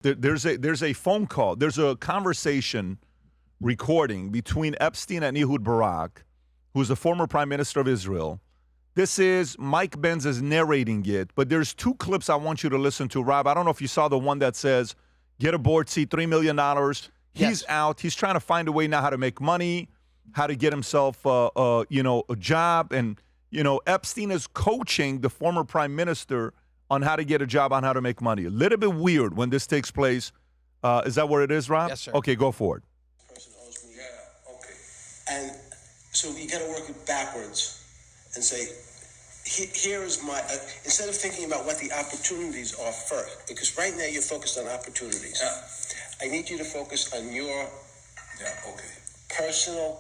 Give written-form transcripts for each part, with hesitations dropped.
There's a phone call. There's a conversation recording between Epstein and Ehud Barak, who's the former prime minister of Israel. This is Mike Benz is narrating it, but there's two clips I want you to listen to, Rob. I don't know if you saw the one that says, get a board seat, $3 million. He's out. He's trying to find a way now how to make money, how to get himself, a job. And, Epstein is coaching the former prime minister on how to get a job, on how to make money. A little bit weird when this takes place. Is that what it is, Rob? Yes, sir. Okay, go for it. Person owes me. Yeah, okay. And so you got to work it backwards and say, here is my, instead of thinking about what the opportunities are first, because right now you're focused on opportunities. Yeah. I need you to focus on your okay. personal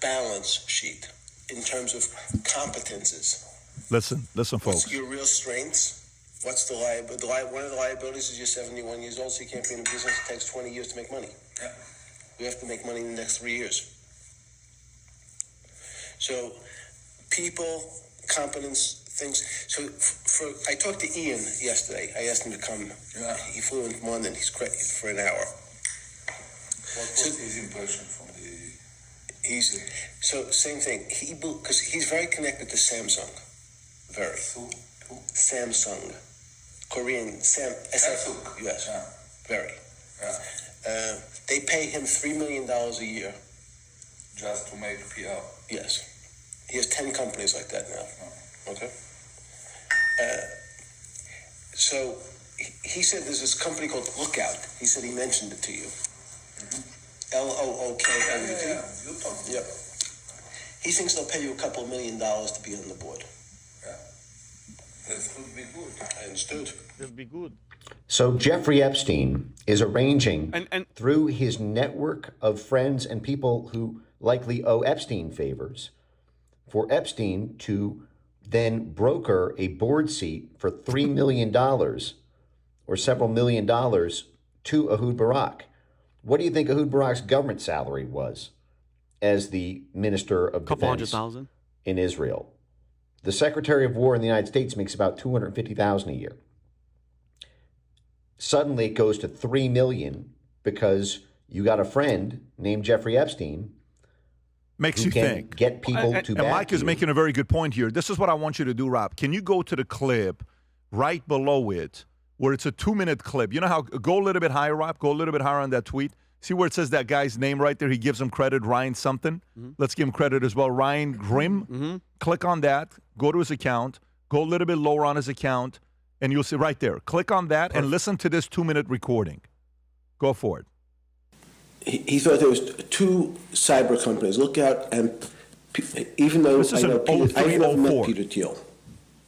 balance sheet in terms of competences. Listen, folks. What's your real strengths? What's the liability? One of the liabilities is you're 71 years old, so you can't be in a business. It takes 20 years to make money. Yeah. We have to make money in the next 3 years. So, people, competence, things. So, I talked to Ian yesterday. I asked him to come. Yeah. He flew in from London. He's great for an hour. What was his impression from the... So, same thing. Because he's very connected to Samsung. Very. Who? Samsung. Korean. Samsung. Yes. Yeah. Very. Yeah. They pay him $3 million a year. Just to make PR. Yes. He has 10 companies like that now. Oh. Okay. So he said there's this company called Lookout. He said he mentioned it to you. LOOKOUT. Yeah. You talk. Yep. He thinks they'll pay you a couple $1 million to be on the board. Yeah. That would be good. I understood. That'd be good. So Jeffrey Epstein is arranging And through his network of friends and people who likely owe Epstein favors for Epstein to then broker a board seat for $3 million or several $1 million to Ehud Barak. What do you think Ehud Barak's government salary was as the Minister of Defense $200,000 in Israel? The Secretary of War in the United States makes about $250,000 a year. Suddenly it goes to $3 million because you got a friend named Jeffrey Epstein. Makes who you can think. Get people to And back Mike is you. making a very good point here. This is what I want you to do, Rob. Can you go to the clip right below it where it's a 2-minute clip? You know how, go a little bit higher, Rob. Go a little bit higher on that tweet. See where it says that guy's name right there? He gives him credit, Ryan something. Let's give him credit as well. Ryan Grimm. Click on that. Go to his account. Go a little bit lower on his account. And you'll see right there. Click on that and listen to this 2-minute recording. Go for it. He thought there was two cyber companies, Lookout and even though This is I know an Peter, I never 0304. met Peter Thiel.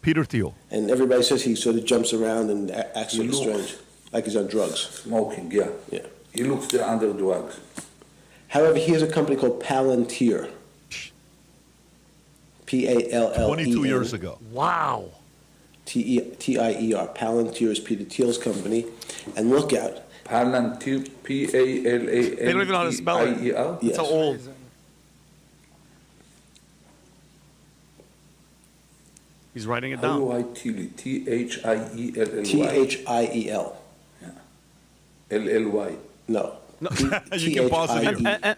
Peter Thiel. And everybody says he sort of jumps around and acts sort of He looks- strange, like he's on drugs. Smoking, yeah. Yeah. He looks under drugs. However, he has a company called Palantir. P-A-L-L-E-N. 22 years ago. wow. T-I-E-R. Palantir is Peter Thiel's company. And Lookout. Palantir, P-A-L-A-N-T-I-E-R. They don't even know how to spell it. Yes. It's so old. He's writing it How do down. I tell it? T-H-I-E-L-L-Y. T-H-I-E-L. L-L-Y. No. You can pause it here. And,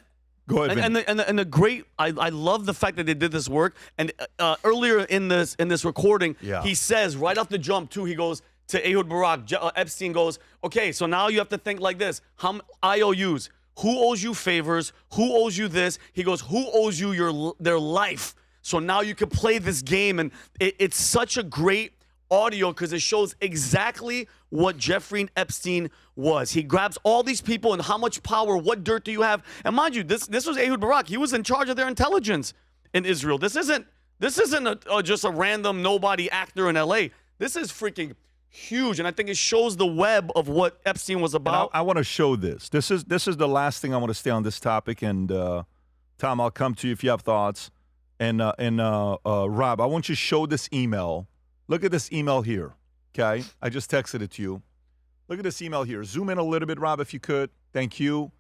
Go ahead, Vin. and the great, I love the fact that they did this work. And earlier in this recording, Yeah. he says right off the jump too. He goes to Ehud Barak. Epstein goes, okay, so now you have to think like this: IOUs. Who owes you favors? Who owes you this? He goes, who owes you their life? So now you can play this game, and it's such a great audio because it shows exactly what Jeffrey Epstein was. He grabs all these people and how much power, what dirt do you have? And mind you, this was Ehud Barak. He was in charge of their intelligence in Israel. This isn't just a random nobody actor in LA. This is freaking huge, and I think it shows the web of what Epstein was about. I want to show this. This is the last thing I want to stay on this topic. And Tom, I'll come to you if you have thoughts. And Rob, I want you to show this email. Look at this email here. Okay, I just texted it to you. Look at this email here. Zoom in a little bit, Rob, if you could. Thank you.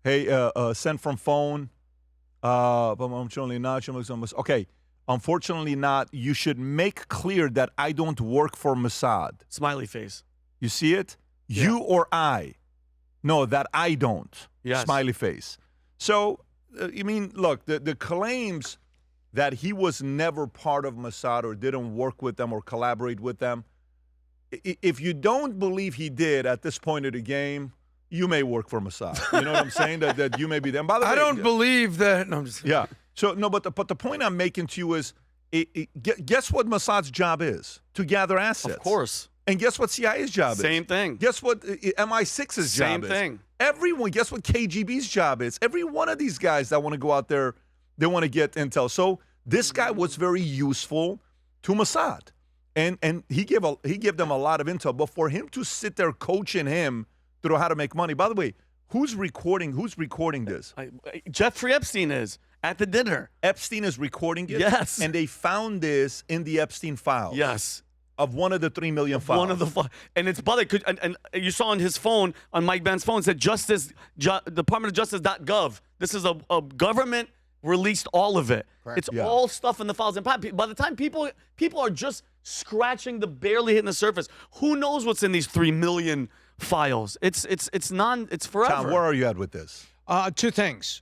Hey, sent from phone. Unfortunately not. Okay, unfortunately not. You should make clear that I don't work for Mossad. Smiley face. You see it? You or I know that I don't. Yes. Smiley face. So, I mean, look, the claims that he was never part of Mossad or didn't work with them or collaborate with them, if you don't believe he did at this point of the game, you may work for Mossad. You know what I'm saying? That you may be there. And by the way, I don't believe that. No, I'm just yeah. So, no, but the point I'm making to you is, guess what Mossad's job is? To gather assets. Of course. And guess what CIA's job is? Same thing. Guess what MI6's job is? Same thing. Everyone, guess what KGB's job is? Every one of these guys that want to go out there, they want to get intel. So this guy was very useful to Mossad. And he gave them a lot of intel. But for him to sit there coaching him through how to make money, by the way, who's recording this? Jeffrey Epstein is at the dinner. Epstein is recording it? Yes. And they found this in the Epstein files. Yes. Of one of the 3 million files. One of the and it's and you saw on his phone, on Mike Ben's phone, it said Department of Justice.gov. This is a government released all of it. Correct. It's all stuff in the files. And by the time people are just scratching barely hitting the surface. Who knows what's in these 3 million files? It's forever. Tom, where are you at with this? Two things.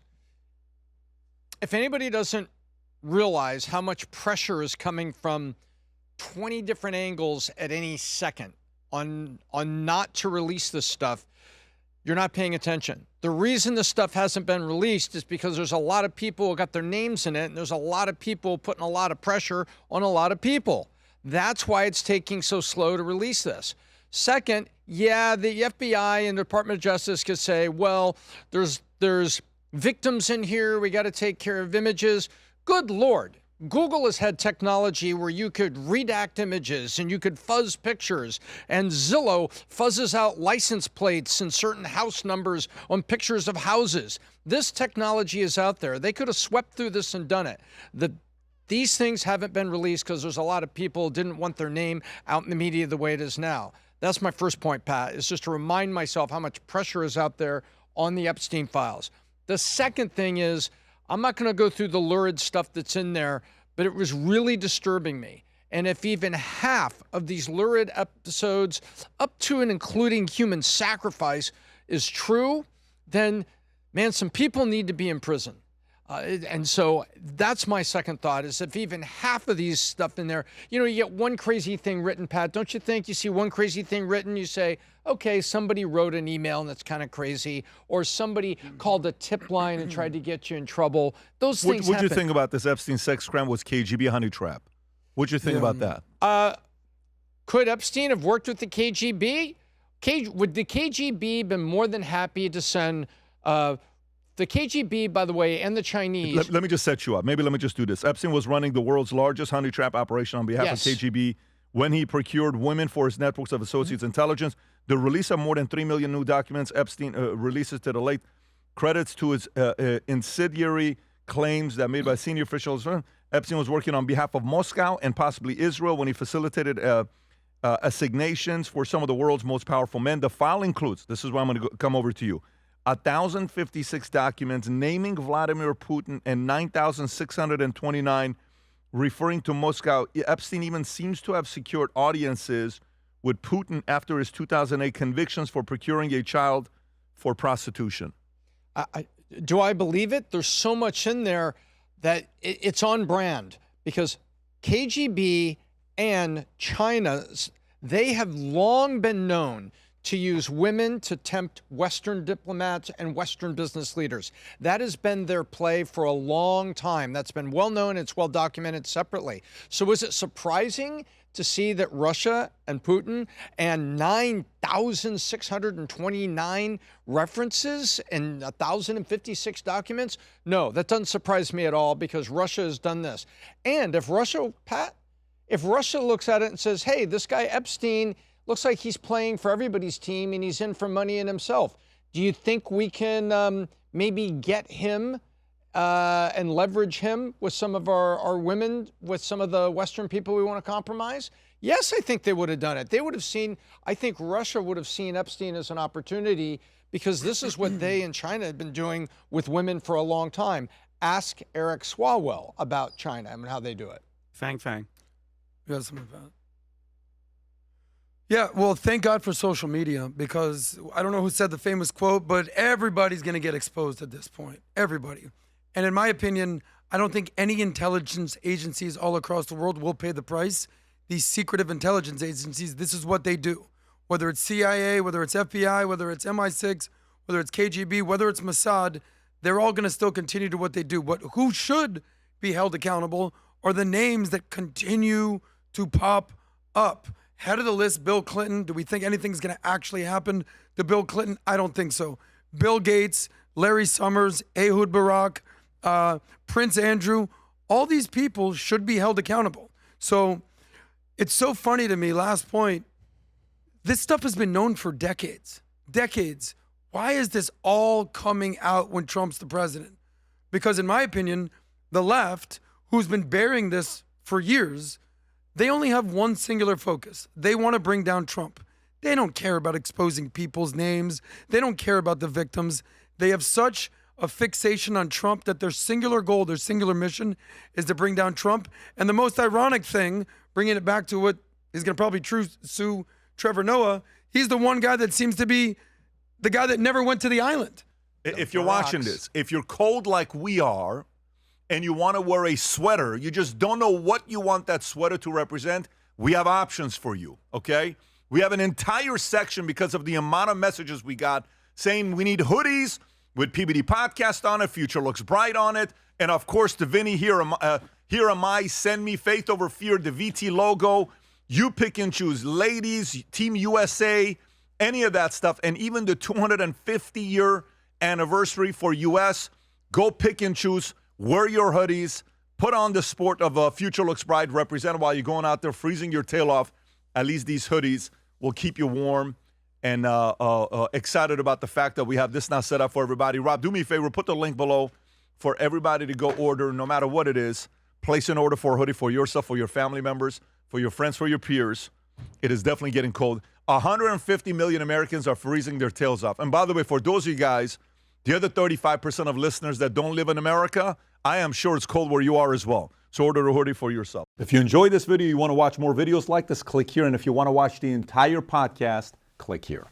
If anybody doesn't realize how much pressure is coming from 20 different angles at any second on not to release this stuff, you're not paying attention. The reason this stuff hasn't been released is because there's a lot of people who got their names in it, and there's a lot of people putting a lot of pressure on a lot of people. That's why it's taking so slow to release this. Second, yeah, the FBI and the Department of Justice could say, well, there's victims in here. We got to take care of images. Good Lord. Google has had technology where you could redact images and you could fuzz pictures, and Zillow fuzzes out license plates and certain house numbers on pictures of houses. This technology is out there. They could have swept through this and done it. These things haven't been released because there's a lot of people who didn't want their name out in the media the way it is now. That's my first point, Pat, is just to remind myself how much pressure is out there on the Epstein files. The second thing is, I'm not going to go through the lurid stuff that's in there, but it was really disturbing me. And if even half of these lurid episodes, up to and including human sacrifice, is true, then, man, some people need to be in prison. And so that's my second thought, is if even half of these stuff in there, you get one crazy thing written, Pat, don't you think? You see one crazy thing written, you say, okay, somebody wrote an email and that's kind of crazy, or somebody called a tip line and tried to get you in trouble. Those things What'd you happen. think about this Epstein sex scam was KGB honey trap? What'd you think about that? Could Epstein have worked with the KGB? Would the KGB been more than happy to send the KGB, by the way, and the Chinese? Let me just set you up. Maybe let me just do this. Epstein was running the world's largest honey trap operation on behalf of KGB when he procured women for his networks of associates intelligence. The release of more than 3 million new documents Epstein releases to the late credits to his incendiary claims that made by senior officials. Epstein was working on behalf of Moscow and possibly Israel when he facilitated assignations for some of the world's most powerful men. The file includes, this is where I'm going to come over to you, 1,056 documents naming Vladimir Putin and 9,629 referring to Moscow. Epstein even seems to have secured audiences with Putin after his 2008 convictions for procuring a child for prostitution. Do I believe it? There's so much in there that it's on brand, because KGB and China, they have long been known to use women to tempt Western diplomats and Western business leaders. That has been their play for a long time. That's been well known. It's well documented separately. So is it surprising to see that Russia and Putin and 9,629 references and 1,056 documents? No, that doesn't surprise me at all, because Russia has done this. And if Russia, Pat, if Russia looks at it and says, hey, this guy Epstein looks like he's playing for everybody's team and he's in for money in himself, do you think we can maybe get him and leverage him with some of our women, with some of the Western people we want to compromise? Yes, I think they would have done it. They would have seen, I think Russia would have seen Epstein as an opportunity, because this is what they in China have been doing with women for a long time. Ask Eric Swalwell about China and how they do it. Fang. You got something about it? Yeah, well, thank God for social media, because I don't know who said the famous quote, but everybody's going to get exposed at this point. Everybody. And in my opinion, I don't think any intelligence agencies all across the world will pay the price. These secretive intelligence agencies, this is what they do. Whether it's CIA, whether it's FBI, whether it's MI6, whether it's KGB, whether it's Mossad, they're all going to still continue to what they do. But who should be held accountable are the names that continue to pop up. Head of the list, Bill Clinton. Do we think anything's going to actually happen to Bill Clinton? I don't think so. Bill Gates, Larry Summers, Ehud Barak, Prince Andrew, all these people should be held accountable. So it's so funny to me, last point, this stuff has been known for decades. Decades. Why is this all coming out when Trump's the president? Because in my opinion, the left, who's been bearing this for years, they only have one singular focus. They want to bring down Trump. They don't care about exposing people's names. They don't care about the victims. They have such a fixation on Trump that their singular goal, their singular mission is to bring down Trump. And the most ironic thing, bringing it back to what is going to probably sue Trevor Noah, he's the one guy that seems to be the guy that never went to the island. If you're watching this, if you're cold like we are, and you want to wear a sweater, you just don't know what you want that sweater to represent, we have options for you, okay? We have an entire section because of the amount of messages we got saying we need hoodies with PBD Podcast on it, Future Looks Bright on it, and of course the Vinny, here am I, send me Faith Over Fear, the VT logo. You pick and choose. Ladies, Team USA, any of that stuff, and even the 250-year anniversary for US, go pick and choose. Wear your hoodies, put on the sport of Future Looks Bright, represent while you're going out there freezing your tail off. At least these hoodies will keep you warm and excited about the fact that we have this now set up for everybody. Rob, do me a favor, put the link below for everybody to go order, no matter what it is. Place an order for a hoodie for yourself, for your family members, for your friends, for your peers. It is definitely getting cold. 150 million Americans are freezing their tails off. And by the way, for those of you guys, the other 35% of listeners that don't live in America, I am sure it's cold where you are as well. So order a hoodie for yourself. If you enjoyed this video, you want to watch more videos like this, click here. And if you want to watch the entire podcast, click here.